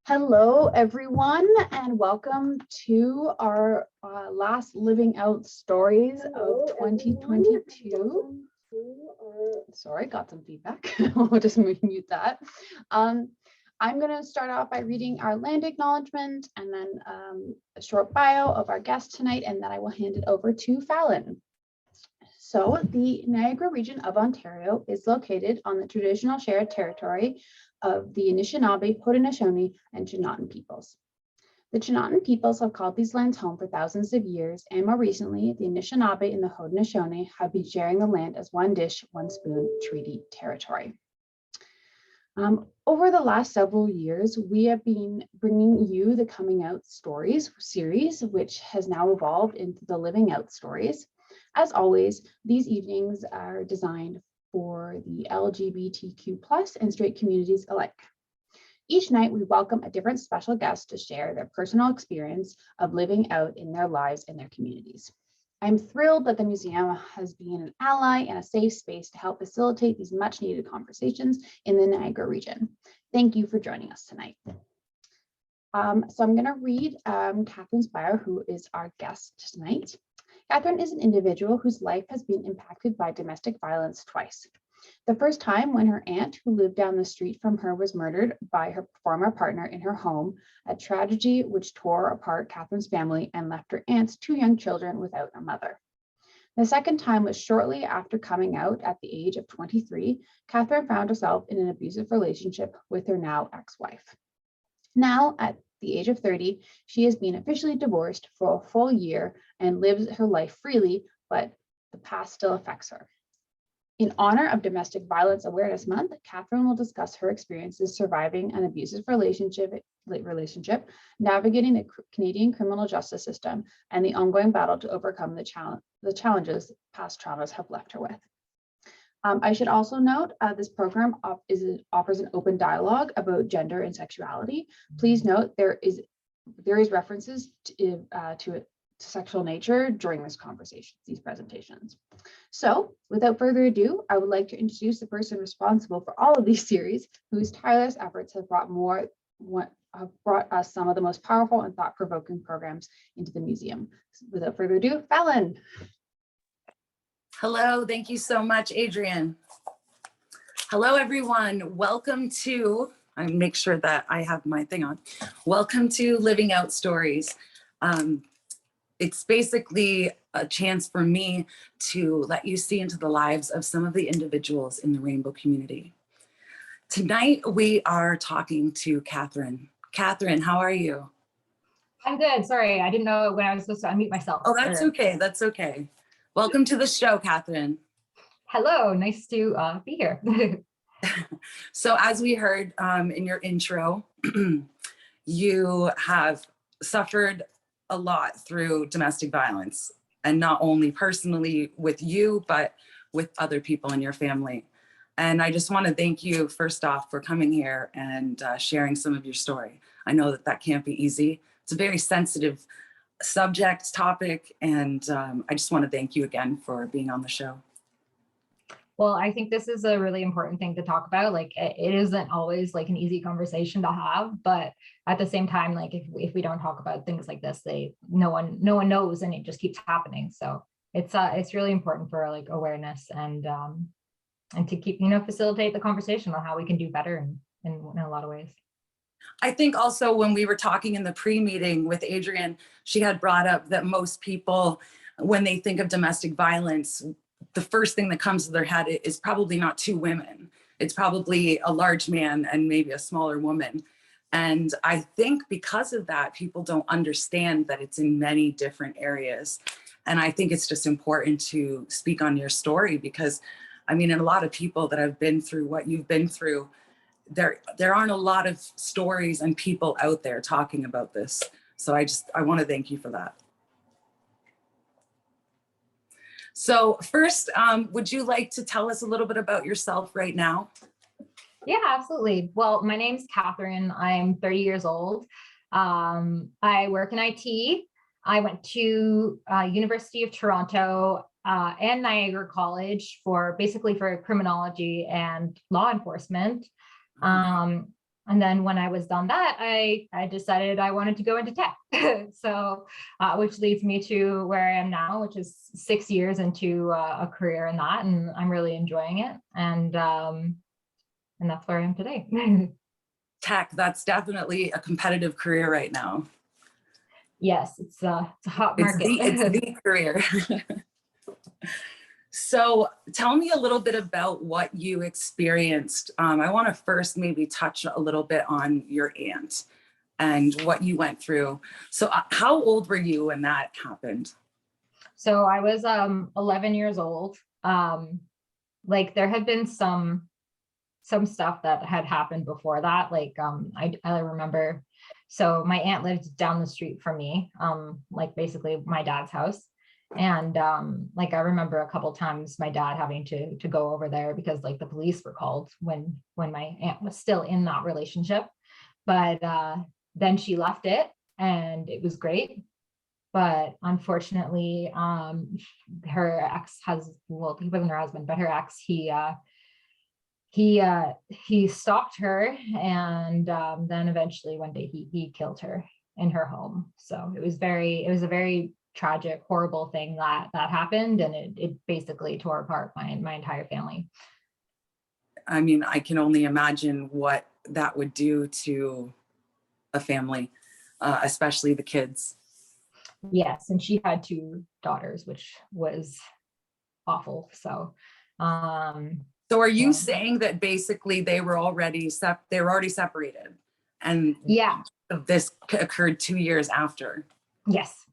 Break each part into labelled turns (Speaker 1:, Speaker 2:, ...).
Speaker 1: Hello, everyone, and welcome to our last Living Out Stories of 2022. Sorry, got some feedback. We'll just mute that. I'm going to start off by reading our land acknowledgement and then a short bio of our guest tonight, and then I will hand it over to Fallon. So the Niagara region of Ontario is located on the traditional shared territory of the Anishinaabe, Haudenosaunee, and Chinootan peoples. The Chinootan peoples have called these lands home for thousands of years, and more recently, the Anishinaabe and the Haudenosaunee have been sharing the land as one dish, one spoon treaty territory. Over the last several years, we have been bringing you the Coming Out Stories series, which has now evolved into the Living Out Stories. As always, these evenings are designed for the LGBTQ+ and straight communities alike. Each night, we welcome a different special guest to share their personal experience of living out in their lives and their communities. I'm thrilled that the museum has been an ally and a safe space to help facilitate these much needed conversations in the Niagara region. Thank you for joining us tonight. So I'm going to read Catherine's bio, who is our guest tonight. Catherine is an individual whose life has been impacted by domestic violence twice. The first time when her aunt, who lived down the street from her, was murdered by her former partner in her home, a tragedy which tore apart Catherine's family and left her aunt's two young children without a mother. The second time was shortly after coming out at the age of 23. Catherine found herself in an abusive relationship with her now ex-wife. Now, at the age of 30, she has been officially divorced for a full year and lives her life freely, but the past still affects her. In honor of Domestic Violence Awareness Month, Catherine will discuss her experiences surviving an abusive relationship, navigating the Canadian criminal justice system, and the ongoing battle to overcome the challenges past traumas have left her with. I should also note this program offers an open dialogue about gender and sexuality. Please note there is references to sexual nature during these presentations. So without further ado, I would like to introduce the person responsible for all of these series, whose tireless efforts have brought us some of the most powerful and thought-provoking programs into the museum. Without further ado, Fallon.
Speaker 2: Hello, thank you so much, Adrienne. Hello, everyone. Welcome to, I make sure that I have my thing on. Welcome to Living Out Stories. It's basically a chance for me to let you see into the lives of some of the individuals in the Rainbow community. Tonight, we are talking to Catherine. Catherine, how are you?
Speaker 3: I'm good. Sorry, I didn't know when I was supposed to unmute myself.
Speaker 2: Oh, that's okay. That's okay. Welcome to the show, Catherine.
Speaker 3: Hello, nice to be here.
Speaker 2: So as we heard in your intro, you have suffered a lot through domestic violence, and not only personally with you, but with other people in your family. And I just want to thank you first off for coming here and sharing some of your story. I know that that can't be easy. It's a very sensitive subject, topic, and I just want to thank you again for being on the show.
Speaker 3: Well, I think this is a really important thing to talk about. Like, it isn't always like an easy conversation to have, but at the same time, like if we don't talk about things like this, no one knows, and it just keeps happening. So it's really important for like awareness and to keep, facilitate the conversation on how we can do better in a lot of ways.
Speaker 2: I think also when we were talking in the pre-meeting with Adrienne, she had brought up that most people, when they think of domestic violence, the first thing that comes to their head is probably not two women. It's probably a large man and maybe a smaller woman. And I think because of that, people don't understand that it's in many different areas. And I think it's just important to speak on your story because, I mean, a lot of people that have been through what you've been through, there aren't a lot of stories and people out there talking about this. So I want to thank you for that. So first, would you like to tell us a little bit about yourself right now?
Speaker 3: Yeah, absolutely. Well, my name's Catherine. I'm 30 years old. I work in IT. I went to University of Toronto and Niagara College for criminology and law enforcement. And then when I was done that, I decided I wanted to go into tech. So, which leads me to where I am now, which is 6 years into a career in that, and I'm really enjoying it. And that's where I am today.
Speaker 2: Tech, that's definitely a competitive career right now.
Speaker 3: Yes, it's a hot
Speaker 2: It's
Speaker 3: market.
Speaker 2: the career. So tell me a little bit about what you experienced. I want to first maybe touch a little bit on your aunt and what you went through. So how old were you when that happened?
Speaker 3: So I was 11 years old. Like there had been some stuff that had happened before that. Like I remember, so my aunt lived down the street from me, like basically my dad's house. And like I remember a couple times my dad having to go over there because like the police were called when my aunt was still in that relationship. But then she left it and it was great. But unfortunately, her ex has, well, he wasn't her husband, but her ex, he stalked her, and then eventually one day he killed her in her home. So it was a very tragic, horrible thing that happened, and it basically tore apart my entire family.
Speaker 2: I mean, I can only imagine what that would do to a family, especially the kids.
Speaker 3: Yes, and she had 2 daughters, which was awful. So
Speaker 2: So are you
Speaker 3: yeah.
Speaker 2: saying that basically they were already separated, and
Speaker 3: Yeah.
Speaker 2: this occurred 2 years after?
Speaker 3: Yes.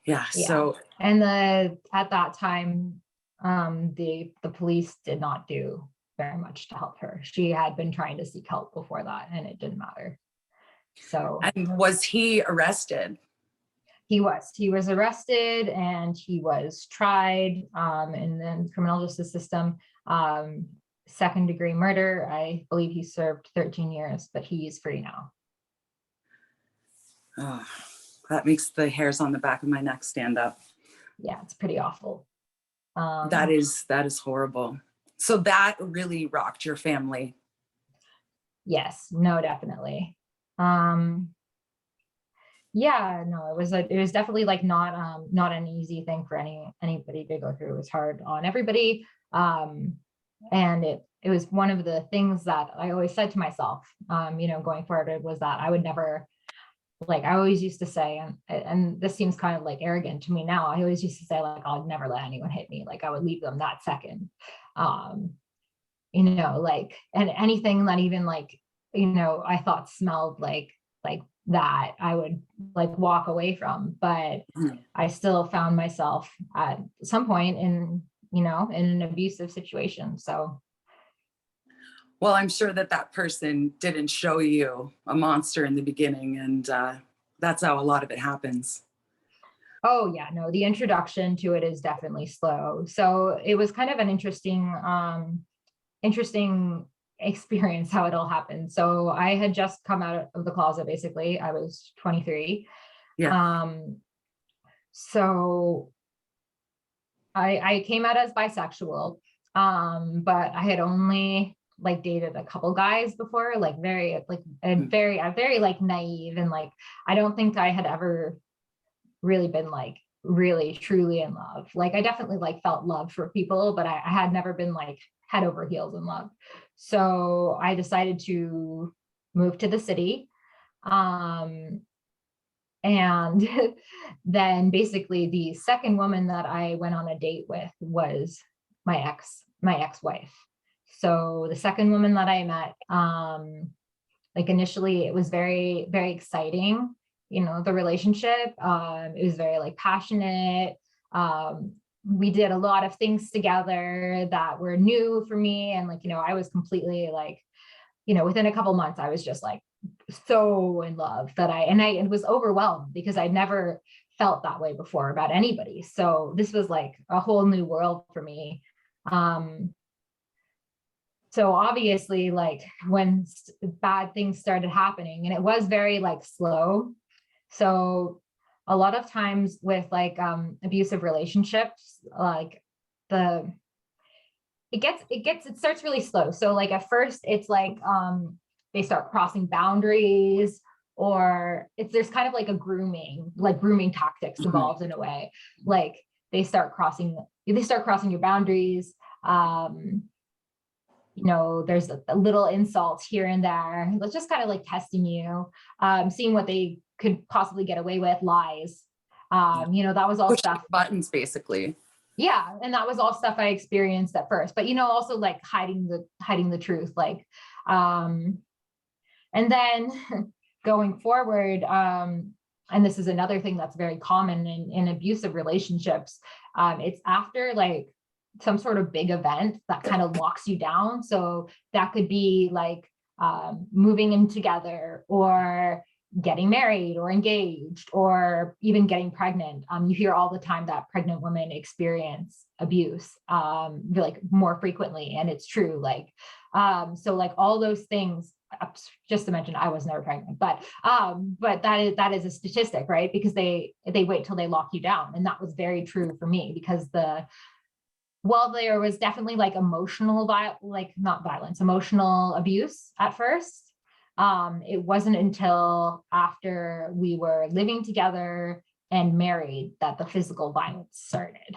Speaker 2: Yeah.
Speaker 3: Yeah.
Speaker 2: So
Speaker 3: And at that time, the police did not do very much to help her. She had been trying to seek help before that, and it didn't matter. So
Speaker 2: and was he arrested?
Speaker 3: he was arrested and he was tried in the criminal justice system. 2nd-degree murder. I believe he served 13 years, but he's free now.
Speaker 2: Oh, that makes the hairs on the back of my neck stand up.
Speaker 3: Yeah, it's pretty awful.
Speaker 2: That is horrible. So that really rocked your family.
Speaker 3: Yes, no, definitely. Yeah, no, it was definitely like not an easy thing for anybody to go through. It was hard on everybody. And it was one of the things that I always said to myself, going forward, was that I would never, like I always used to say, and this seems kind of like arrogant to me now, I always used to say like, I'd never let anyone hit me. Like I would leave them that second. Like, and anything that even like, I thought smelled like that, I would like walk away from. But I still found myself at some point in an abusive situation. So
Speaker 2: Well, I'm sure that person didn't show you a monster in the beginning, and that's how a lot of it happens.
Speaker 3: oh yeah, no, the introduction to it is definitely slow. So it was kind of an interesting experience how it all happened. So I had just come out of the closet, basically. I was 23.
Speaker 2: Yeah.
Speaker 3: So I came out as bisexual, but I had only like dated a couple guys before, like very like naive, and like I don't think I had ever really been like really truly in love. Like I definitely like felt love for people, but I had never been like head over heels in love. So I decided to move to the city. And then basically the second woman that I went on a date with was my ex-wife. So the second woman that I met, like initially it was very, very exciting, the relationship. It was very like passionate. We did a lot of things together that were new for me. And like, I was completely like, within a couple months, I was just like so in love that I was overwhelmed because I'd never felt that way before about anybody. So this was like a whole new world for me. So obviously, like when bad things started happening, and it was very like slow. So a lot of times with like abusive relationships, like it starts really slow. So like at first it's like they start crossing boundaries, or there's kind of like a grooming tactics involved in a way. Like they start crossing your boundaries. There's a little insults here and there. Let's just kind of like testing you, seeing what they could possibly get away with, lies. That was all
Speaker 2: Push
Speaker 3: stuff.
Speaker 2: buttons, basically.
Speaker 3: Yeah, and that was all stuff I experienced at first, but also like hiding the truth, like, and then going forward, and this is another thing that's very common in abusive relationships. It's after like some sort of big event that kind of locks you down. So that could be like moving in together, or getting married or engaged, or even getting pregnant. You hear all the time that pregnant women experience abuse like more frequently, and it's true. Like, so like all those things, just to mention, I was never pregnant, but that is a statistic, right? Because they wait till they lock you down. And that was very true for me, because there was definitely like emotional abuse at first. It wasn't until after we were living together and married that the physical violence started.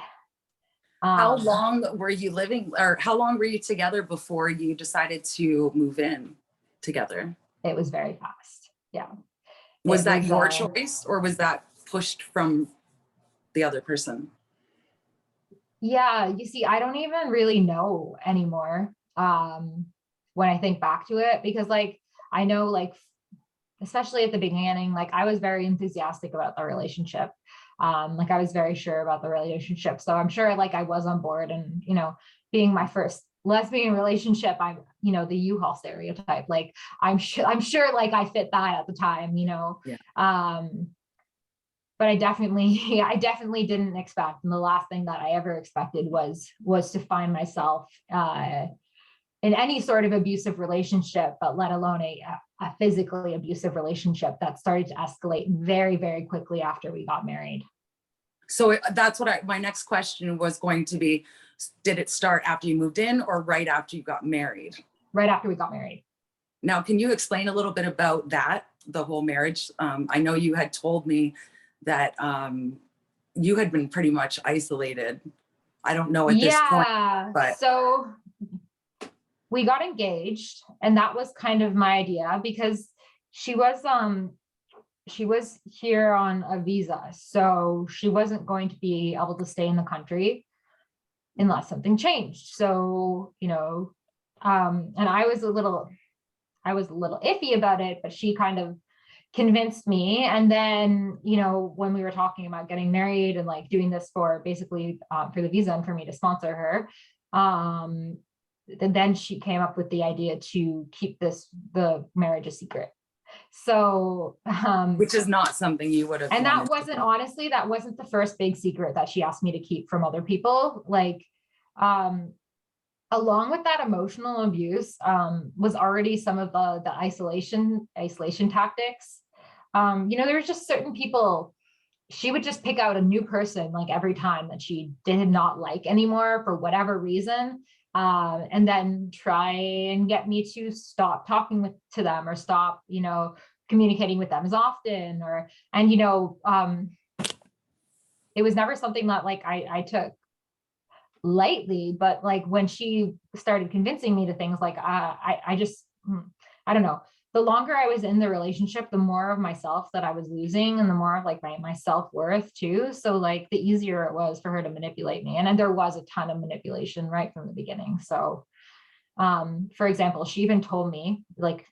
Speaker 2: How long were you living, or how long were you together before you decided to move in together?
Speaker 3: It was very fast. Yeah.
Speaker 2: Was that your choice, or was that pushed from the other person?
Speaker 3: Yeah, you see, I don't even really know anymore when I think back to it, because like, I know, like, especially at the beginning, like I was very enthusiastic about the relationship. Like I was very sure about the relationship. So I'm sure like I was on board, and, being my first lesbian relationship, I'm, the U-Haul stereotype. Like I'm sure like I fit that at the time,
Speaker 2: Yeah.
Speaker 3: but I definitely didn't expect. And the last thing that I ever expected was to find myself in any sort of abusive relationship, but let alone a physically abusive relationship that started to escalate very, very quickly after we got married.
Speaker 2: So that's what my next question was going to be. Did it start after you moved in, or right after you got married?
Speaker 3: Right after we got married.
Speaker 2: Now, can you explain a little bit about that, the whole marriage? I know you had told me that you had been pretty much isolated. I don't know at this point, but
Speaker 3: so we got engaged, and that was kind of my idea, because she was here on a visa, so she wasn't going to be able to stay in the country unless something changed. So, and I was a little iffy about it, but she kind of convinced me. And then, when we were talking about getting married and like doing this for basically for the visa and for me to sponsor her, then she came up with the idea to keep the marriage a secret. So
Speaker 2: which is not something you would have.
Speaker 3: And that wasn't the first big secret that she asked me to keep from other people. Like along with that emotional abuse was already some of the isolation tactics. There was just certain people. She would just pick out a new person like every time that she did not like anymore for whatever reason. And then try and get me to stop talking to them, or stop, communicating with them as often, it was never something that like I took lightly, but like when she started convincing me to things, like I don't know. The longer I was in the relationship, the more of myself that I was losing, and the more of like my self-worth too. So like the easier it was for her to manipulate me. And then there was a ton of manipulation right from the beginning. So for example, she even told me, like,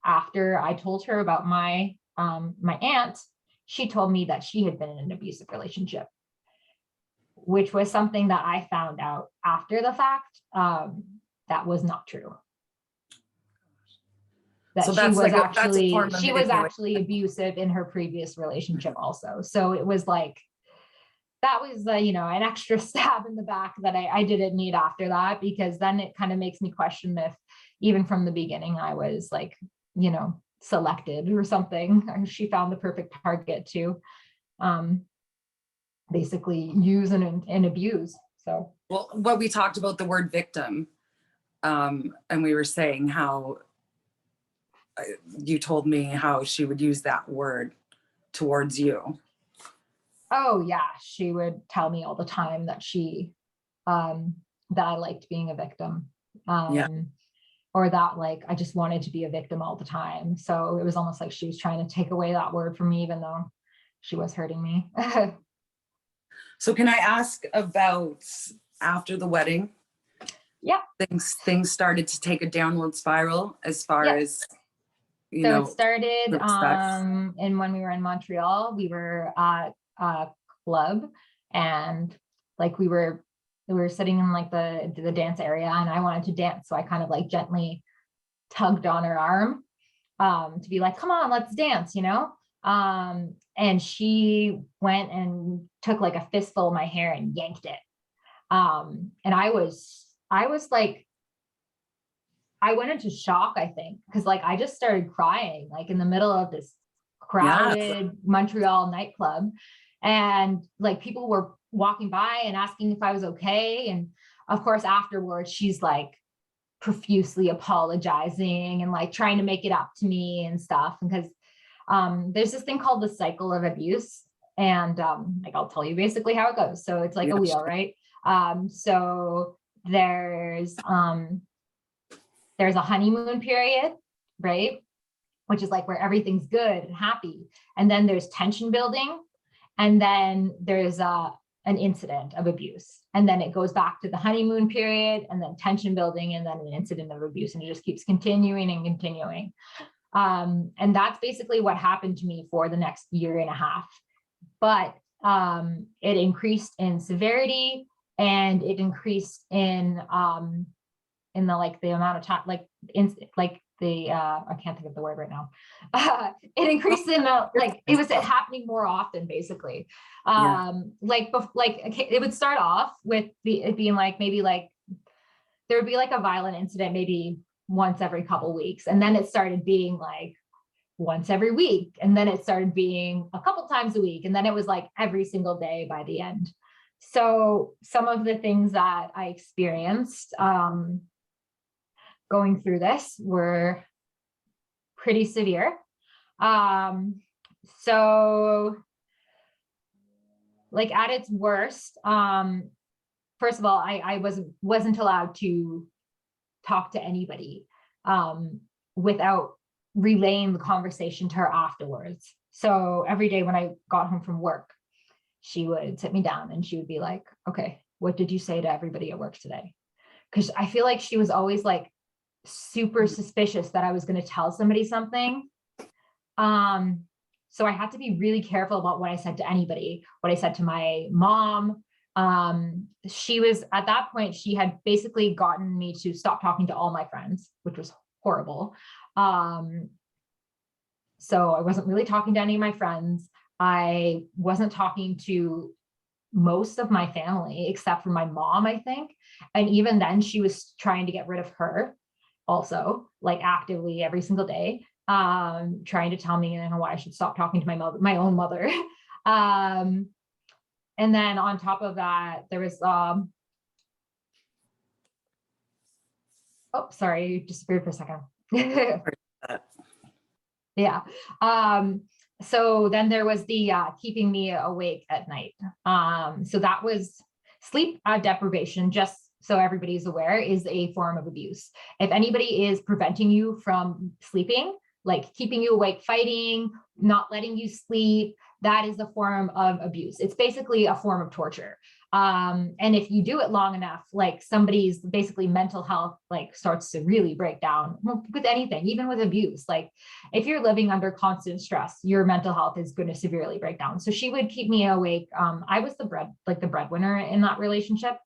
Speaker 3: after I told her about my aunt, she told me that she had been in an abusive relationship, which was something that I found out after the fact. That was not true. That so she was actually abusive in her previous relationship also. So it was like, that was an extra stab in the back that I didn't need after that, because then it kind of makes me question if even from the beginning I was like, selected or something. She found the perfect target to basically use and abuse. So
Speaker 2: Well, what we talked about the word victim, and we were saying how you told me how she would use that word towards you.
Speaker 3: Oh yeah, she would tell me all the time that that I liked being a victim.
Speaker 2: Yeah.
Speaker 3: Or that like I just wanted to be a victim all the time. So it was almost like she was trying to take away that word from me, even though she was hurting me.
Speaker 2: So can I ask about after the wedding?
Speaker 3: Yeah.
Speaker 2: Things started to take a downward spiral as far
Speaker 3: Yeah.
Speaker 2: as, you
Speaker 3: So
Speaker 2: know,
Speaker 3: it started
Speaker 2: group sex.
Speaker 3: and when we were in Montreal, we were at a club, and like we were sitting in like the dance area, and I wanted to dance. So I kind of like gently tugged on her arm to be like, come on, let's dance, you know? And she went and took like a fistful of my hair and yanked it. And I was like, I went into shock, I think, because like I just started crying like in the middle of this crowded Montreal nightclub. And like people were walking by and asking if I was okay. And of course, afterwards, she's like profusely apologizing and like trying to make it up to me and stuff. Because there's this thing called the cycle of abuse. And like I'll tell you basically how it goes. So it's like a wheel, right? So there's a honeymoon period, right? Which is like where everything's good and happy. And then there's tension building. And then there's an incident of abuse. And then it goes back to the honeymoon period, and then tension building, and then an incident of abuse. And it just keeps continuing and continuing. And that's basically what happened to me for the next year and a half. But it increased in severity, and it increased in the like the amount of time, I can't think of the word right now. It increased in the like it was happening more often, basically. It would start off with it being like maybe like there would be like a violent incident maybe once every couple weeks, and then it started being like once every week, and then it started being a couple times a week, and then it was like every single day by the end. So some of the things that I experienced going through this were pretty severe. So like at its worst, first of all, I wasn't allowed to talk to anybody without relaying the conversation to her afterwards. So every day when I got home from work, she would sit me down and she would be like, okay, what did you say to everybody at work today? Because I feel like she was always like super suspicious that I was going to tell somebody something. So I had to be really careful about what I said to anybody, what I said to my mom. She was at that point, she had basically gotten me to stop talking to all my friends, which was horrible. So I wasn't really talking to any of my friends. I wasn't talking to most of my family, except for my mom, I think. And even then she was trying to get rid of her also, like actively every single day, trying to tell me why I should stop talking to my own mother. And then on top of that, there was, oh, sorry, you disappeared for a second. Yeah. So then there was the keeping me awake at night. So that was sleep deprivation, just so everybody's aware, is a form of abuse. If anybody is preventing you from sleeping, like keeping you awake, fighting, not letting you sleep, that is a form of abuse. It's basically a form of torture. And if you do it long enough, like somebody's basically mental health like starts to really break down with anything, even with abuse. Like if you're living under constant stress, your mental health is going to severely break down. So she would keep me awake. I was the breadwinner in that relationship.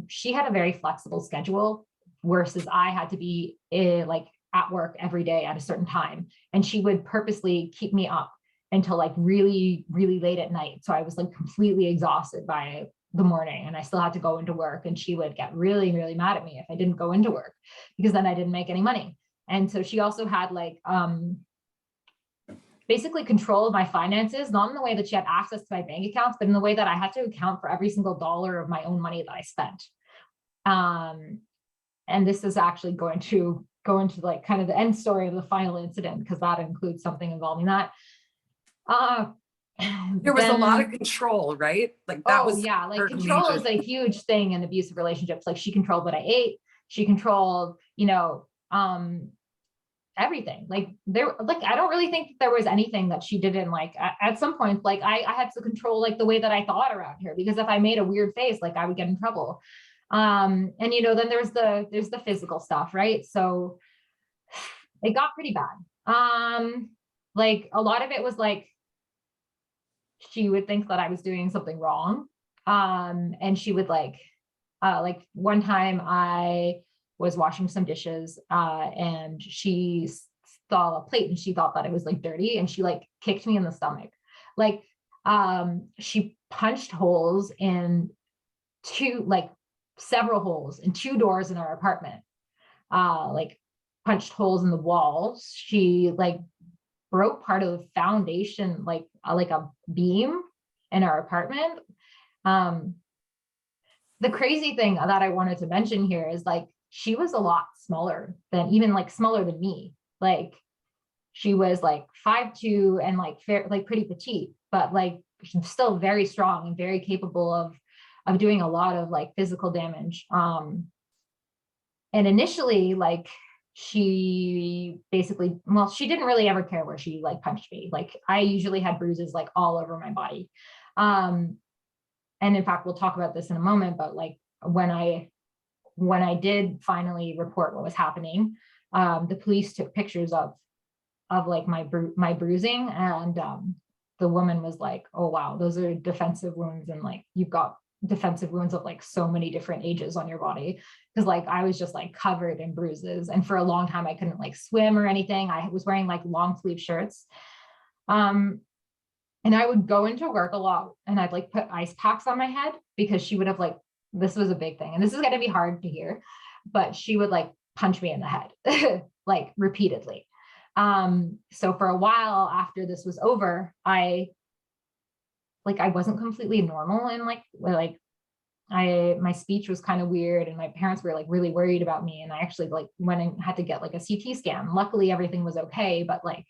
Speaker 3: She had a very flexible schedule versus I had to be like at work every day at a certain time. And she would purposely keep me up until like really, really late at night. So I was like completely exhausted by the morning and I still had to go into work, and she would get really, really mad at me if I didn't go into work, because then I didn't make any money. And so she also had like basically control of my finances, not in the way that she had access to my bank accounts, but in the way that I had to account for every single dollar of my own money that I spent. And this is actually going to go into like kind of the end story of the final incident, because that includes something involving that.
Speaker 2: There was a lot of
Speaker 3: Then-
Speaker 2: control, right? Like that
Speaker 3: Oh
Speaker 2: was
Speaker 3: yeah, like
Speaker 2: her
Speaker 3: control
Speaker 2: major
Speaker 3: is a huge thing in abusive relationships. Like she controlled what I ate. She controlled, everything. Like I don't really think that there was anything that she didn't like. At some point, like I had to control like the way that I thought around her, because if I made a weird face, like I would get in trouble. And then there's the physical stuff, right? So it got pretty bad. Like a lot of it was like she would think that I was doing something wrong. And she would like one time I was washing some dishes, and she saw a plate and she thought that it was like dirty, and she like kicked me in the stomach. Like, she punched holes in several holes in 2 doors in our apartment. Like punched holes in the walls. She like broke part of the foundation, like a beam in our apartment. The crazy thing that I wanted to mention here is like she was a lot smaller than me. Like she was like 5'2" and like pretty petite, but like she's still very strong and very capable of doing a lot of like physical damage. And initially, like she basically, well, she didn't really ever care where she like punched me. Like I usually had bruises like all over my body. And in fact, we'll talk about this in a moment, but like when I did finally report what was happening, the police took pictures of like my bruising, and the woman was like, oh wow, those are defensive wounds, and like you've got defensive wounds of like so many different ages on your body, because like I was just like covered in bruises, and for a long time I couldn't like swim or anything. I was wearing like long sleeve shirts, and I would go into work a lot and I'd like put ice packs on my head, because she would have like, this was a big thing, and this is going to be hard to hear, but she would like punch me in the head like repeatedly. So for a while after this was over, I wasn't completely normal, and my speech was kind of weird, and my parents were like really worried about me, and I actually like went and had to get like a CT scan. Luckily everything was okay, but like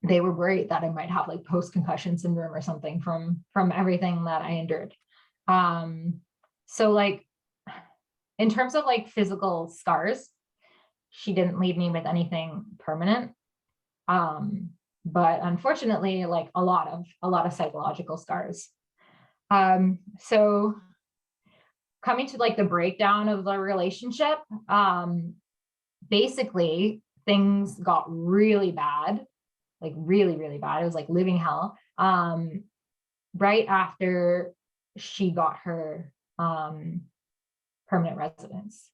Speaker 3: they were worried that I might have like post-concussion syndrome or something from everything that I endured. So like in terms of like physical scars, she didn't leave me with anything permanent. But unfortunately, like a lot of psychological scars. So coming to like the breakdown of the relationship, basically things got really bad, like really, really bad. It was like living hell. Right after she got her permanent residence.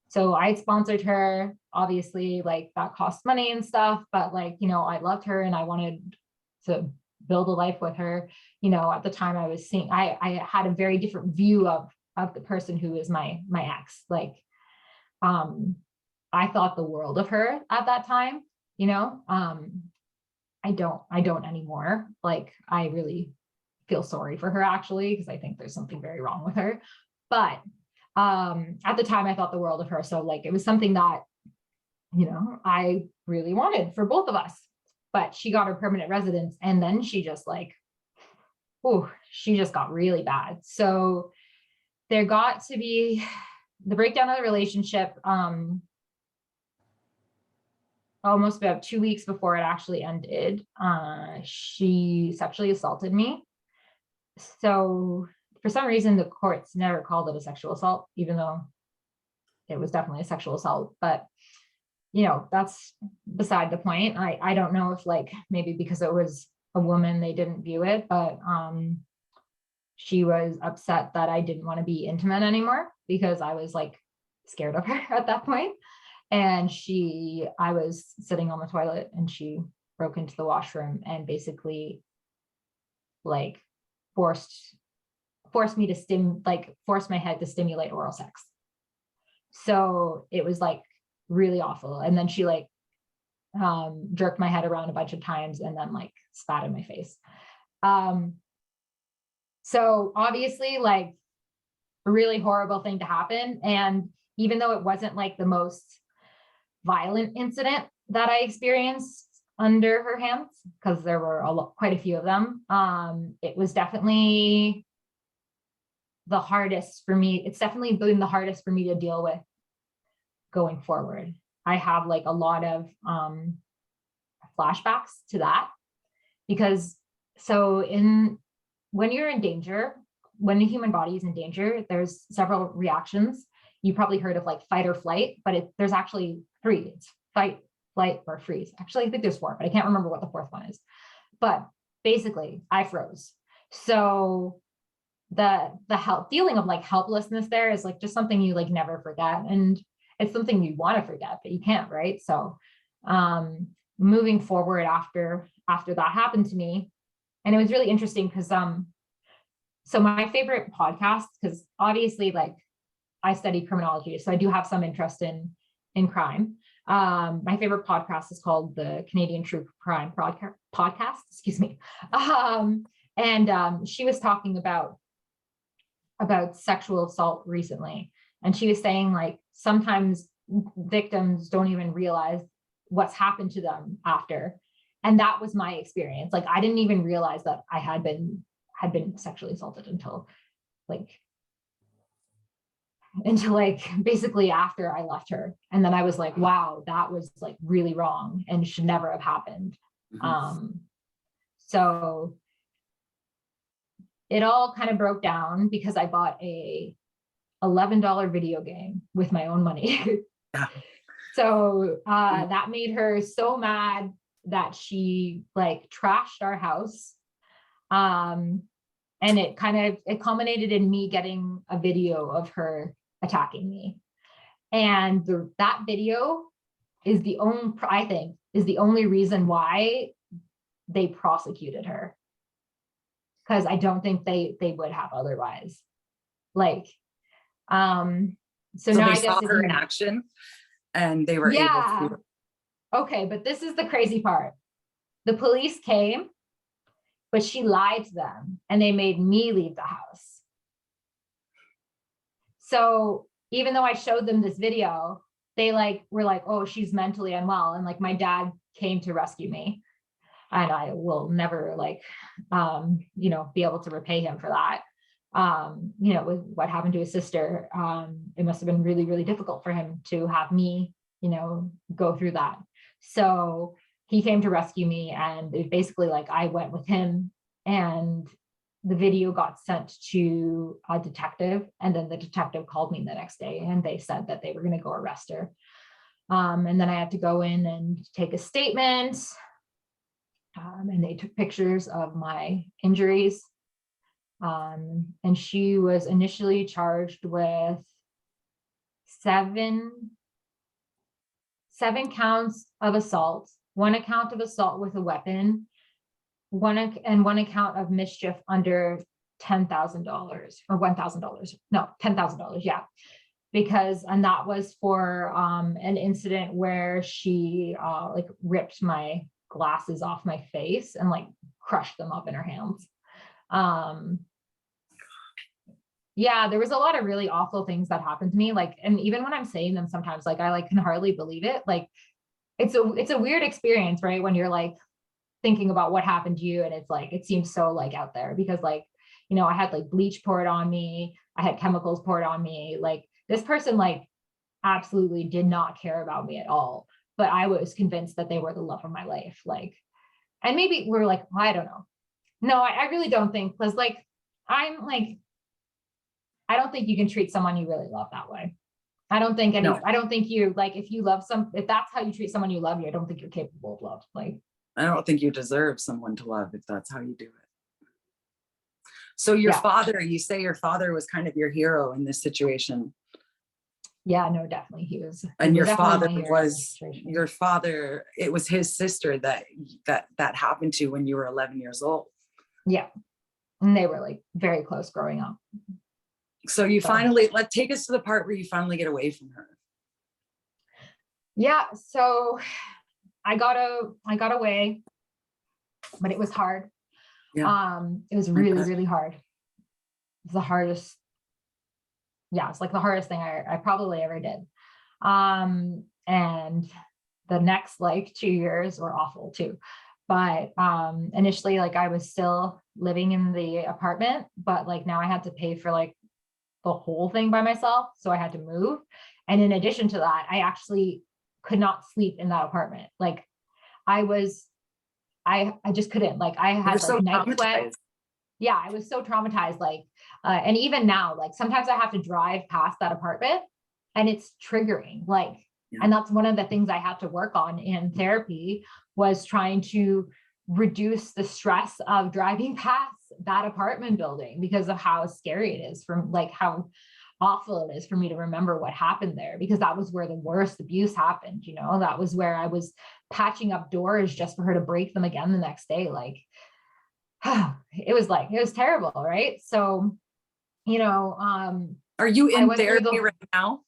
Speaker 3: So I sponsored her, obviously, like that cost money and stuff, but like, I loved her and I wanted to build a life with her. At the time I was seeing, I had a very different view of the person who is my ex. Like, I thought the world of her at that time, I don't anymore. Like, I really feel sorry for her actually, because I think there's something very wrong with her. But at the time I thought the world of her. So like, it was something that, I really wanted for both of us, but she got her permanent residence, and then she just like, she just got really bad. So there got to be the breakdown of the relationship, almost about 2 weeks before it actually ended. She sexually assaulted me. So for some reason, the courts never called it a sexual assault, even though it was definitely a sexual assault. But, that's beside the point. I don't know if like, maybe because it was a woman, they didn't view it, but she was upset that I didn't want to be intimate anymore, because I was like scared of her at that point. And I was sitting on the toilet and she broke into the washroom and basically like forced me to force my head to stimulate oral sex. So it was like really awful. And then she like jerked my head around a bunch of times, and then like spat in my face. So obviously, like, a really horrible thing to happen. And even though it wasn't like the most violent incident that I experienced under her hands, because there were quite a few of them, it was definitely the hardest for me. It's definitely been the hardest for me to deal with going forward. I have like a lot of flashbacks to that, because when you're in danger, when the human body is in danger, there's several reactions. You probably heard of like fight or flight, but there's actually 3. It's fight, flight, or freeze. Actually, I think there's 4, but I can't remember what the 4th one is. But basically, I froze. So the feeling of like helplessness there is like just something you like never forget. And it's something you want to forget, but you can't, right? So moving forward after that happened to me, and it was really interesting because so my favorite podcast, because obviously like I study criminology, so I do have some interest in crime. My favorite podcast is called the Canadian True Crime Podcast, excuse me. And she was talking about sexual assault recently. And she was saying like, sometimes victims don't even realize what's happened to them after. And that was my experience. Like, I didn't even realize that I had been sexually assaulted until basically after I left her. And then I was like, wow, that was like really wrong and should never have happened. So it all kind of broke down because I bought a $11 video game with my own money.
Speaker 2: Yeah.
Speaker 3: So that made her so mad that she like trashed our house. And it culminated in me getting a video of her attacking me. And that video is the only reason why they prosecuted her. Because I don't think they would have otherwise. Like, so now
Speaker 2: they
Speaker 3: I guess
Speaker 2: saw her in action and they were able to.
Speaker 3: Okay, but this is the crazy part. The police came, but she lied to them and they made me leave the house. So even though I showed them this video, they were like, oh, she's mentally unwell. And like my dad came to rescue me. And I will never be able to repay him for that. With what happened to his sister, it must have been really, really difficult for him to have me, go through that. So he came to rescue me, and it basically like I went with him, and the video got sent to a detective, and then the detective called me the next day and they said that they were going to go arrest her. And then I had to go in and take a statement. And they took pictures of my injuries. And she was initially charged with seven counts of assault, 1 account of assault with a weapon, one account of mischief under $10,000 or $1,000. No, $10,000. Yeah. And that was for an incident where she ripped my glasses off my face and like crushed them up in her hands. There was a lot of really awful things that happened to me. Like, and even when I'm saying them sometimes, like I like can hardly believe it. Like it's a weird experience, right? When you're like thinking about what happened to you, and it's like, it seems so like out there because like, I had like bleach poured on me. I had chemicals poured on me. Like this person like absolutely did not care about me at all. But I was convinced that they were the love of my life. Like, and maybe we're like, I don't know. No, I really don't think, because like, I don't think you can treat someone you really love that way. I don't think I don't think you like, if that's how you treat someone you love, I don't think you're capable of love. Like,
Speaker 2: I don't think you deserve someone to love if that's how you do it. So your father, you say your father was kind of your hero in this situation.
Speaker 3: Yeah, no, definitely he was.
Speaker 2: And your father, it was his sister that happened to when you were 11 years old. Yeah.
Speaker 3: And they were like very close growing up.
Speaker 2: So you finally, take us to the part where you finally get away from her.
Speaker 3: Yeah. So I got away, but it was hard.
Speaker 2: Yeah.
Speaker 3: It was really, really hard. It's the hardest. Yeah, it's like the hardest thing I probably ever did. And the next like 2 years were awful too. But initially, like I was still living in the apartment, but like now I had to pay for like the whole thing by myself. So I had to move. And in addition to that, I actually could not sleep in that apartment. Like I just couldn't, like I
Speaker 2: You're
Speaker 3: had
Speaker 2: so
Speaker 3: like night sweats.
Speaker 2: traumatized.
Speaker 3: Yeah, I was so traumatized. Like, and even now, like sometimes I have to drive past that apartment and it's triggering. Like,
Speaker 2: Yeah.
Speaker 3: and that's one of the things I had to work on in therapy, was trying to reduce the stress of driving past that apartment building because of how scary it is, from like how awful it is for me to remember what happened there, because that was where the worst abuse happened. You know, that was where I was patching up doors just for her to break them again the next day. Like, it was terrible, right? So, you know,
Speaker 2: Are you
Speaker 3: I
Speaker 2: in
Speaker 3: went through
Speaker 2: therapy right now?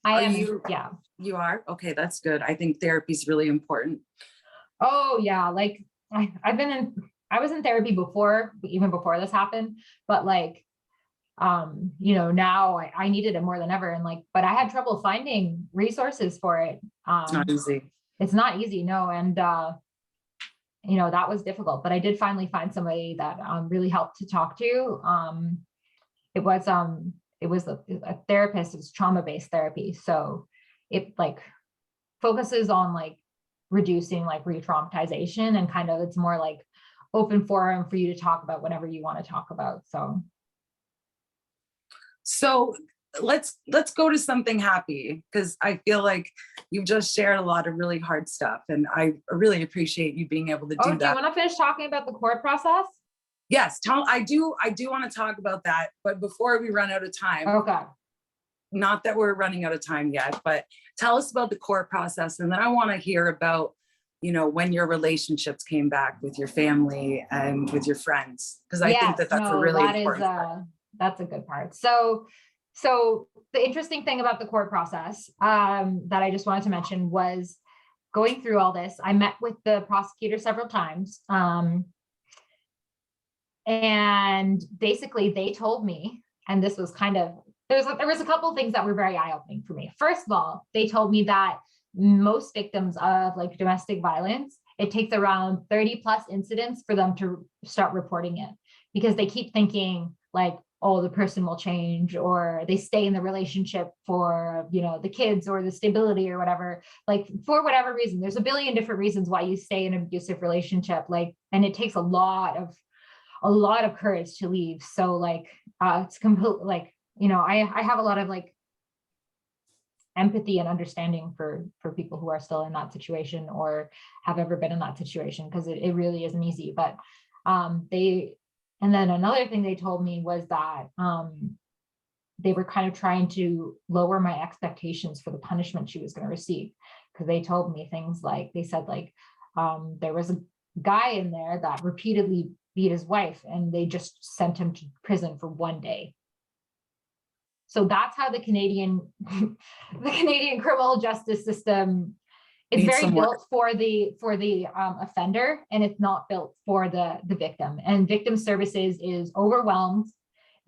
Speaker 3: I
Speaker 2: Are
Speaker 3: am,
Speaker 2: you?
Speaker 3: yeah.
Speaker 2: You are? Okay, that's good. I think therapy is really important.
Speaker 3: Oh yeah, like I was in therapy before, even before this happened, but like, you know, now I needed it more than ever. And like, but I had trouble finding resources for it.
Speaker 2: It's not easy.
Speaker 3: It's not easy, no. And you know, that was difficult, but I did finally find somebody that really helped to talk to. It was a therapist. It was trauma-based therapy. So it like focuses on like reducing like re-traumatization, and kind of it's more like open forum for you to talk about whatever you want to talk about.
Speaker 2: So let's go to something happy, because I feel like you've just shared a lot of really hard stuff, and I really appreciate you being able to
Speaker 3: Oh,
Speaker 2: do
Speaker 3: do you
Speaker 2: that.
Speaker 3: want to finish talking about the court process?
Speaker 2: Yes, I do want to talk about that, but before we run out of time,
Speaker 3: Okay.
Speaker 2: not that we're running out of time yet, but tell us about the court process, and then I want to hear about, you know, when your relationships came back with your family and with your friends, because I think that
Speaker 3: Yes,
Speaker 2: that's a
Speaker 3: no,
Speaker 2: really
Speaker 3: that is
Speaker 2: important part.
Speaker 3: that's a good part. So the interesting thing about the court process that I just wanted to mention was going through all this. I met with the prosecutor several times. And basically they told me, and this was kind of, there was a couple of things that were very eye-opening for me. First of all, they told me that most victims of like domestic violence, it takes around 30 plus incidents for them to start reporting it, because they keep thinking like, oh, the person will change, or they stay in the relationship for, you know, the kids or the stability or whatever, like for whatever reason. There's a billion different reasons why you stay in an abusive relationship, like, and it takes a lot of courage to leave. So like, it's complete, like, you know, I have a lot of like empathy and understanding for people who are still in that situation or have ever been in that situation, because it really isn't easy. But and then another thing they told me was that they were kind of trying to lower my expectations for the punishment she was going to receive, because they told me things like, they said like, there was a guy in there that repeatedly beat his wife, and they just sent him to prison for 1 day. So that's how the Canadian criminal justice system is
Speaker 2: Needs
Speaker 3: very
Speaker 2: some work.
Speaker 3: built for the offender, and it's not built for the victim. And victim services is overwhelmed,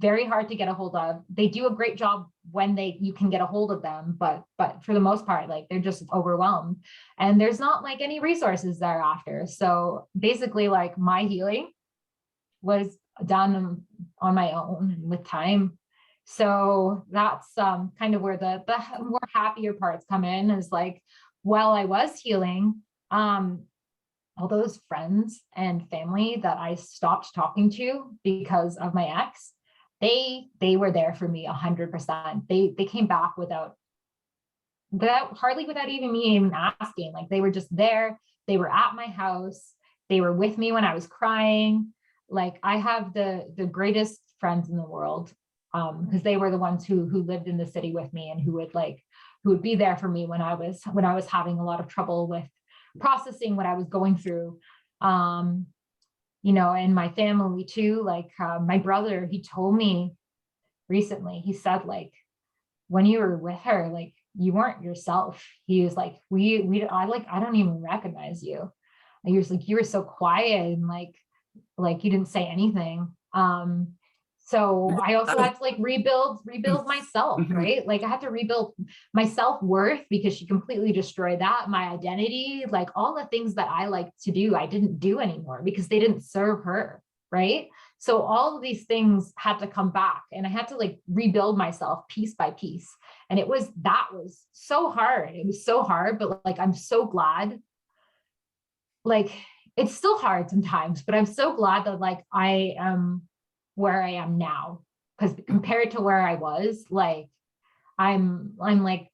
Speaker 3: very hard to get a hold of. They do a great job when you can get a hold of them, but for the most part, like, they're just overwhelmed, and there's not like any resources thereafter. So basically, like, my healing was done on my own with time. So that's kind of where the more happier parts come in, is like, while I was healing, all those friends and family that I stopped talking to because of my ex, they were there for me 100%. They came back without even me even asking. Like, they were just there. They were at my house. They were with me when I was crying. Like, I have the greatest friends in the world, because they were the ones who lived in the city with me, and who would be there for me when I was having a lot of trouble with processing what I was going through. You know, and my family too, like, my brother, he told me recently, he said, like, when you were with her, like, you weren't yourself. He was like, I don't even recognize you. And he was like, you were so quiet and like you didn't say anything. So I also had to like rebuild myself,
Speaker 2: Mhm.
Speaker 3: right? Like I had to rebuild my self-worth because she completely destroyed that, my identity, like all the things that I like to do, I didn't do anymore because they didn't serve her, right? So all of these things had to come back and I had to like rebuild myself piece by piece. And that was so hard. It was so hard, but like I'm so glad, like it's still hard sometimes, but I'm so glad that like I am where I am now. Because compared to where I was, like I'm like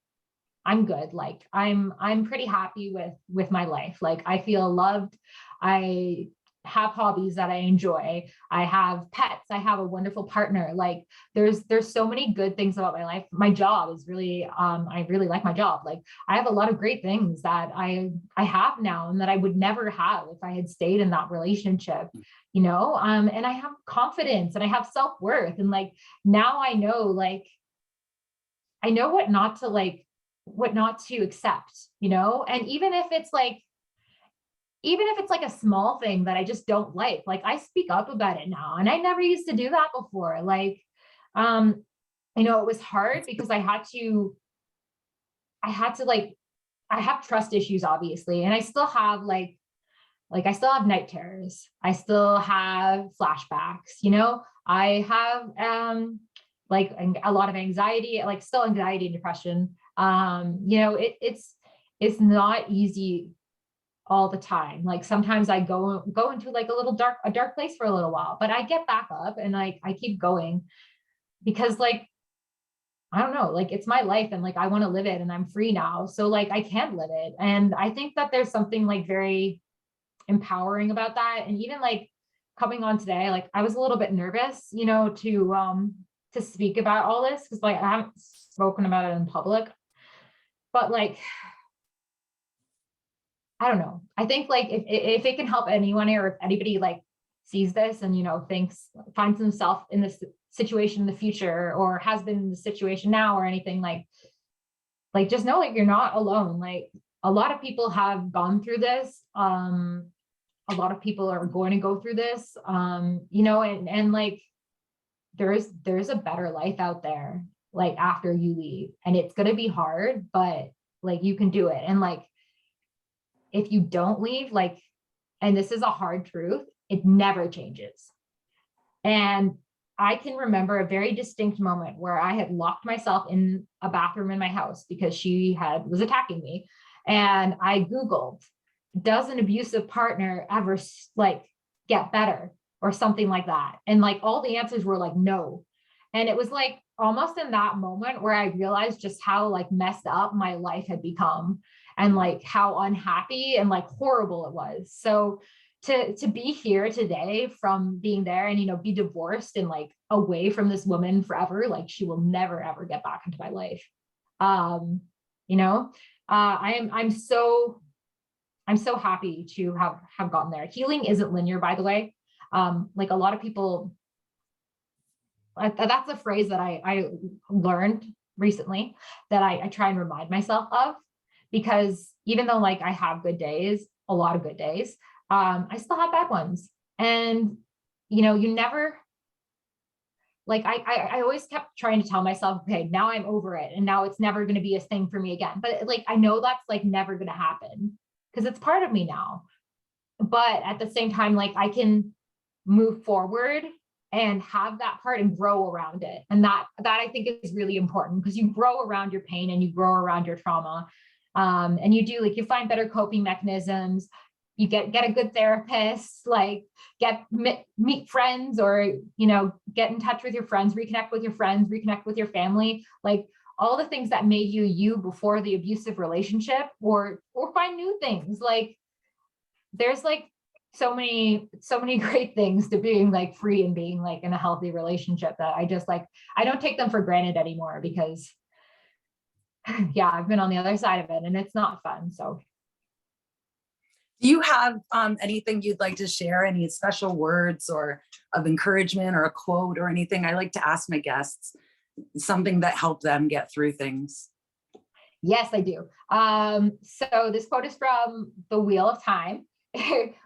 Speaker 3: I'm good. Like I'm pretty happy with my life. Like I feel loved. I have hobbies that I enjoy. I have pets. I have a wonderful partner. Like there's so many good things about my life. My job is really I really like my job. Like I have a lot of great things that I have now and that I would never have if I had stayed in that relationship, you know? And I have confidence and I have self-worth. And like now I know like I know what not to accept, you know? And even if it's like a small thing that I just don't like I speak up about it now. And I never used to do that before. Like, you know, it was hard because I had to like, I have trust issues, obviously. And I still have I still have night terrors. I still have flashbacks, you know, I have, like a lot of anxiety, like still anxiety and depression. You know, it's not easy all the time. Like sometimes I go into like a dark place for a little while, but I get back up and like I keep going because like I don't know, like it's my life and like I want to live it and I'm free now. So like I can live it. And I think that there's something like very empowering about that. And even like coming on today, like I was a little bit nervous, you know, to speak about all this because like I haven't spoken about it in public. But like I don't know. I think like if it can help anyone or if anybody like sees this and you know finds himself in this situation in the future or has been in the situation now or anything like just know like you're not alone. Like a lot of people have gone through this. A lot of people are going to go through this. You know, and like there's a better life out there like after you leave and it's going to be hard, but like you can do it. And like if you don't leave, like, and this is a hard truth, it never changes. And I can remember a very distinct moment where I had locked myself in a bathroom in my house because was attacking me. And I Googled, does an abusive partner ever like get better or something like that? And like all the answers were like, no. And it was like almost in that moment where I realized just how like messed up my life had become and like how unhappy and like horrible it was. So to be here today from being there and you know be divorced and like away from this woman forever, like she will never ever get back into my life. You know, I'm so happy to have gotten there. Healing isn't linear, by the way. Like a lot of people, that's a phrase that I learned recently that I try and remind myself of, because even though like I have good days, a lot of good days, I still have bad ones. And, you know, you never, like, I always kept trying to tell myself, okay, now I'm over it. And now it's never going to be a thing for me again. But like, I know that's like never going to happen because it's part of me now. But at the same time, like I can move forward and have that part and grow around it. And that I think is really important because you grow around your pain and you grow around your trauma. And you do like, you find better coping mechanisms, you get a good therapist, like meet friends or, you know, get in touch with your friends, reconnect with your family, like all the things that made you before the abusive relationship, or find new things. Like there's like so many great things to being like free and being like in a healthy relationship that I just like, I don't take them for granted anymore because yeah, I've been on the other side of it and it's not fun. So
Speaker 2: Do you have anything you'd like to share, any special words or of encouragement or a quote or anything? I like to ask my guests something that helped them get through things.
Speaker 3: Yes, I do. So this quote is from The Wheel of Time,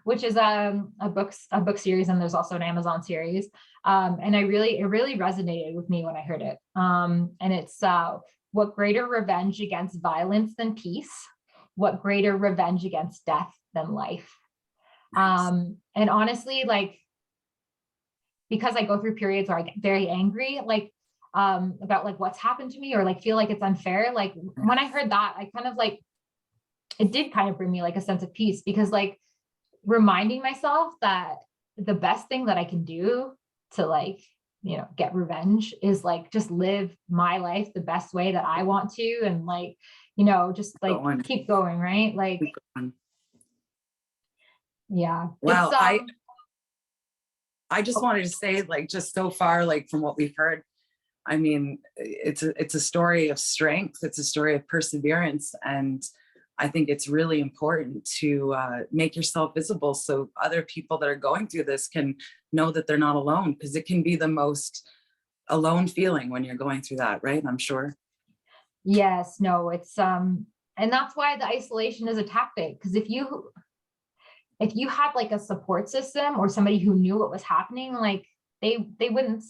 Speaker 3: which is a book series, and there's also an Amazon series. And it really resonated with me when I heard it. And it's what greater revenge against violence than peace? What greater revenge against death than life? And honestly, like, because I go through periods where I get very angry, like about like what's happened to me, or like feel like it's unfair. Like when I heard that, I kind of like, it did kind of bring me like a sense of peace, because like reminding myself that the best thing that I can do to like, you know, get revenge is like just live my life the best way that I want to, and like, you know, just like
Speaker 2: Go on.
Speaker 3: keep going, right? Like,
Speaker 2: Keep going.
Speaker 3: yeah.
Speaker 2: Wow,
Speaker 3: It's
Speaker 2: I just wanted to say, like, just so far, like from what we've heard, I mean, it's a story of strength. It's a story of perseverance, and I think it's really important to make yourself visible so other people that are going through this can know that they're not alone, because it can be the most alone feeling when you're going through that, right? I'm sure.
Speaker 3: yes, no, it's and that's why the isolation is a tactic. Because if you had like a support system or somebody who knew what was happening, like they wouldn't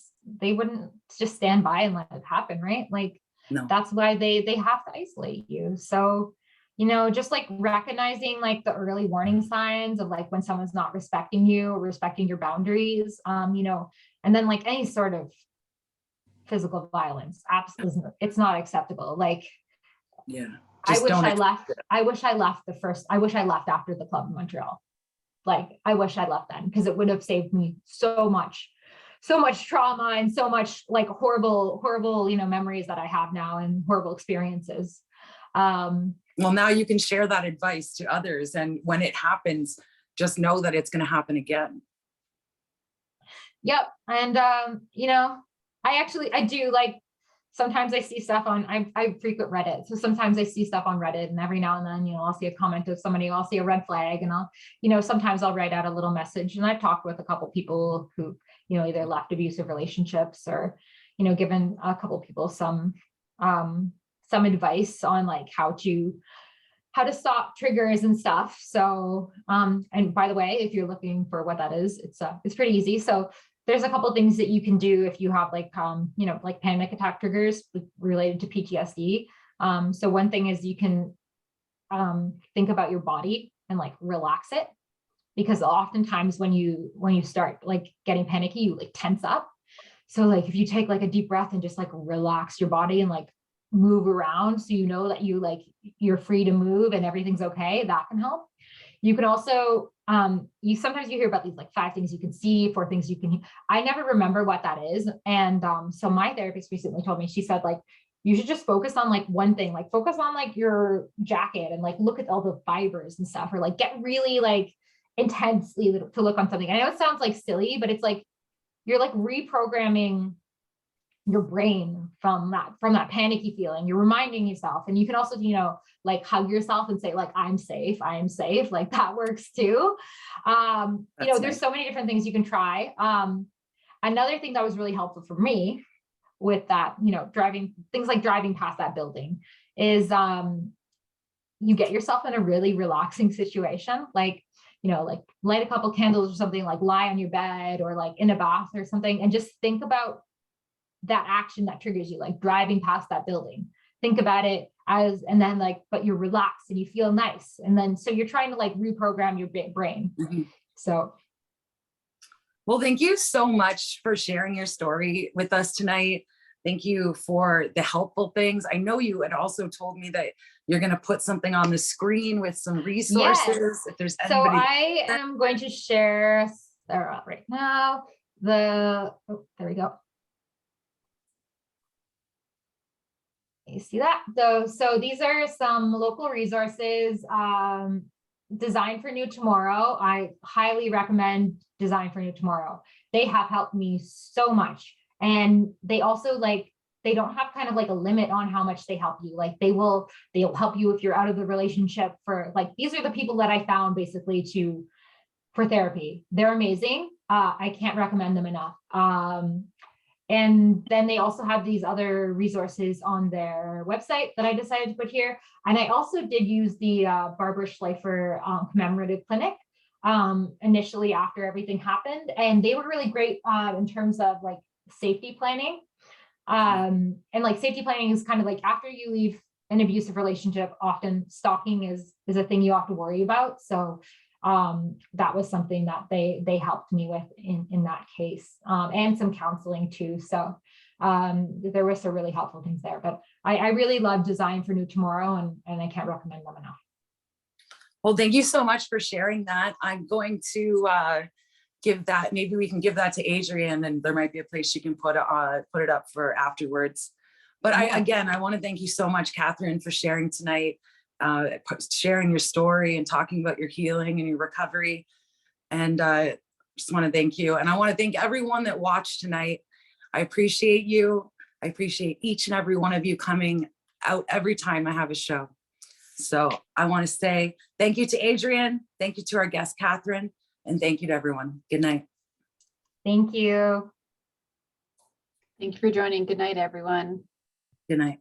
Speaker 3: just stand by and let it happen, right? Like
Speaker 2: No.
Speaker 3: that's why they have to isolate you. So, you know, just like recognizing like the early warning signs of like when someone's not respecting you or respecting your boundaries, you know, and then like any sort of physical violence, absolutely, it's not acceptable. Like
Speaker 2: Yeah.
Speaker 3: I
Speaker 2: Just
Speaker 3: wish
Speaker 2: don't
Speaker 3: I
Speaker 2: accept
Speaker 3: left.
Speaker 2: it.
Speaker 3: I wish I left after the club in Montreal. Like I wish I left then, because it would have saved me so much trauma and so much like horrible, you know, memories that I have now, and horrible experiences.
Speaker 2: Well, now you can share that advice to others, and when it happens, just know that it's going to happen again.
Speaker 3: Yep. And you know, I do like, sometimes I see stuff on, I frequent Reddit. So sometimes I see stuff on Reddit, and every now and then, you know, I'll see a comment of somebody, I'll see a red flag, and I'll, you know, sometimes I'll write out a little message. And I've talked with a couple people who, you know, either left abusive relationships, or, you know, given a couple people some advice on like how to stop triggers and stuff. So, and by the way, if you're looking for what that is, it's pretty easy. So there's a couple things that you can do if you have like, you know, like panic attack triggers related to PTSD. So one thing is you can think about your body and like relax it, because oftentimes when you start like getting panicky, you like tense up. So like if you take like a deep breath and just like relax your body and like move around, so you know that you're free to move and everything's okay, that can help. You can also you sometimes you hear about these like 5 things you can see, 4 things you can. I never remember what that is, and so my therapist recently told me, she said like you should just focus on like one thing, like focus on like your jacket and like look at all the fibers and stuff, or like get really like intensely to look on something. I know it sounds like silly, but it's like you're like reprogramming your brain from that panicky feeling. You're reminding yourself. And you can also, you know, like hug yourself and say like, I'm safe, like that works too. You know, there's so many different things you can try. Another thing that was really helpful for me with that, you know, driving past that building is you get yourself in a really relaxing situation, like, you know, like light a couple candles or something, like lie on your bed or like in a bath or something, and just think about that action that triggers you, like driving past that building. Think about it as, and then like, but you're relaxed and you feel nice. And then, so you're trying to like reprogram your brain.
Speaker 2: Mm-hmm.
Speaker 3: So.
Speaker 2: Well, thank you so much for sharing your story with us tonight. Thank you for the helpful things. I know you had also told me that you're going to put something on the screen with some resources.
Speaker 3: Yes.
Speaker 2: If there's
Speaker 3: So
Speaker 2: anybody.
Speaker 3: I am going to share right now there we go. You see that? So these are some local resources designed for New Tomorrow. I highly recommend Design for New Tomorrow. They have helped me so much. And they also like, they don't have kind of like a limit on how much they help you. Like they'll help you if you're out of the relationship. For like, these are the people that I found basically for therapy. They're amazing. I can't recommend them enough. And then they also have these other resources on their website that I decided to put here. And I also did use the Barbara Schleifer commemorative clinic initially after everything happened. And they were really great in terms of like safety planning. And like safety planning is kind of like after you leave an abusive relationship, often stalking is a thing you have to worry about. So that was something that they helped me with in that case, and some counseling too. So there were some really helpful things there, but I really love Design for New Tomorrow, and I can't recommend them enough.
Speaker 2: Well, thank you so much for sharing that. I'm going to give that, maybe we can give that to Adrienne, and there might be a place she can put it up for afterwards. But
Speaker 3: Yeah.
Speaker 2: I want to thank you so much, Catherine, for sharing tonight, sharing your story and talking about your healing and your recovery. And just want to thank you. And I want to thank everyone that watched tonight. I appreciate you. I appreciate each and every one of you coming out every time I have a show. So I want to say thank you to Adrienne, thank you to our guest, Catherine, and thank you to everyone. Good night.
Speaker 3: Thank you.
Speaker 1: Thank you for joining. Good night, everyone.
Speaker 2: Good night.